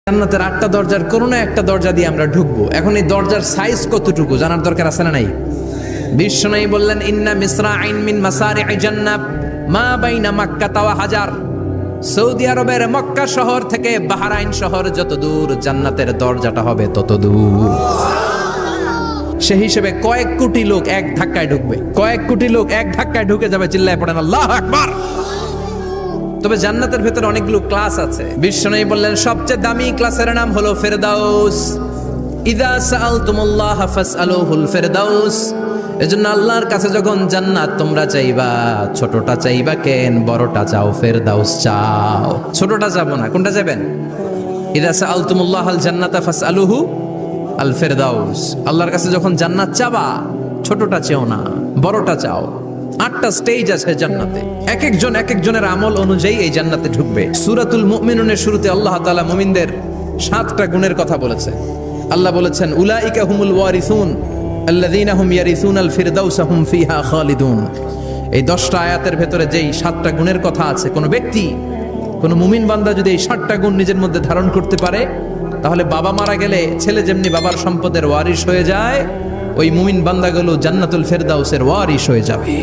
জান্নাতের 8টা দরজার কোনো না একটা দরজা দিয়ে আমরা ঢুকবো। এখন এই দরজার সাইজ কতটুকু জানার দরকার আছে না নাই? বিশ্বনবী বললেন, ইন্না মিসরাইন মিন মাসারি'i জান্নাহ মা বাইনা মাক্কা ওয়া হাজার। সৌদি আরবের মক্কা শহর থেকে বাহরাইন শহর যত দূর, জান্নাতের দরজাটা হবে তত দূর। সেই হিসেবে কয়েক কোটি লোক এক ধাক্কায় ঢুকবে, কয়েক কোটি লোক এক ধাক্কায় ঢুকে যাবে। চিল্লায় পড়েন আল্লাহু আকবার। তবে জান্নাতের ভেতরে অনেকগুলো ক্লাস আছে। বিশ্বনবী বললেন, সবচেয়ে দামি ক্লাসের নাম হলো ফেরদাউস। ইযা সাআলতুমুল্লাহ ফাসআলুহুল ফেরদাউস। এজন্য আল্লাহর কাছে যখন জান্নাত তোমরা চাইবা, ছোটটা চাইবা কেন, বড়টা চাও, ফেরদাউস চাও। ছোটটা চাবো না, কোনটা চাইবেন? ইযা সাআলতুমুল্লাহাল জান্নাতা ফাসআলুহু আল ফেরদাউস। আল্লাহর কাছে যখন জান্নাত চাবা, ছোটটা চেও না, বড়টা চাও। 8টা স্টেজ আছে জান্নাতে, এক একজনের আমল অনুযায়ী এই জান্নাতে ঢুকবে। সূরাতুল মুমিনুনের শুরুতে আল্লাহ তাআলা মুমিনদের 7টা গুণের কথা বলেছে। আল্লাহ বলেছেন, উলাইকা হুমুল ওয়ারিসুন আল্লাযীনা হুম ইয়ারিসুনাল ফিরদাউসা হুম ফিহা খালিদুন। এই 10টা আয়াতের ভেতরে যেই 7টা গুণের কথা আছে, কোন ব্যক্তি, কোন মুমিন বান্দা যদি এই 7টা গুণ নিজের মধ্যে ধারণ করতে পারে, তাহলে বাবা মারা গেলে ছেলে যেমনি বাবার সম্পদের ওয়ারিশ হয়ে যায়, ওই মুমিন বান্দাগুলো জান্নাতুল ফেরদাউসের ওয়ারিশ হয়ে যাবে।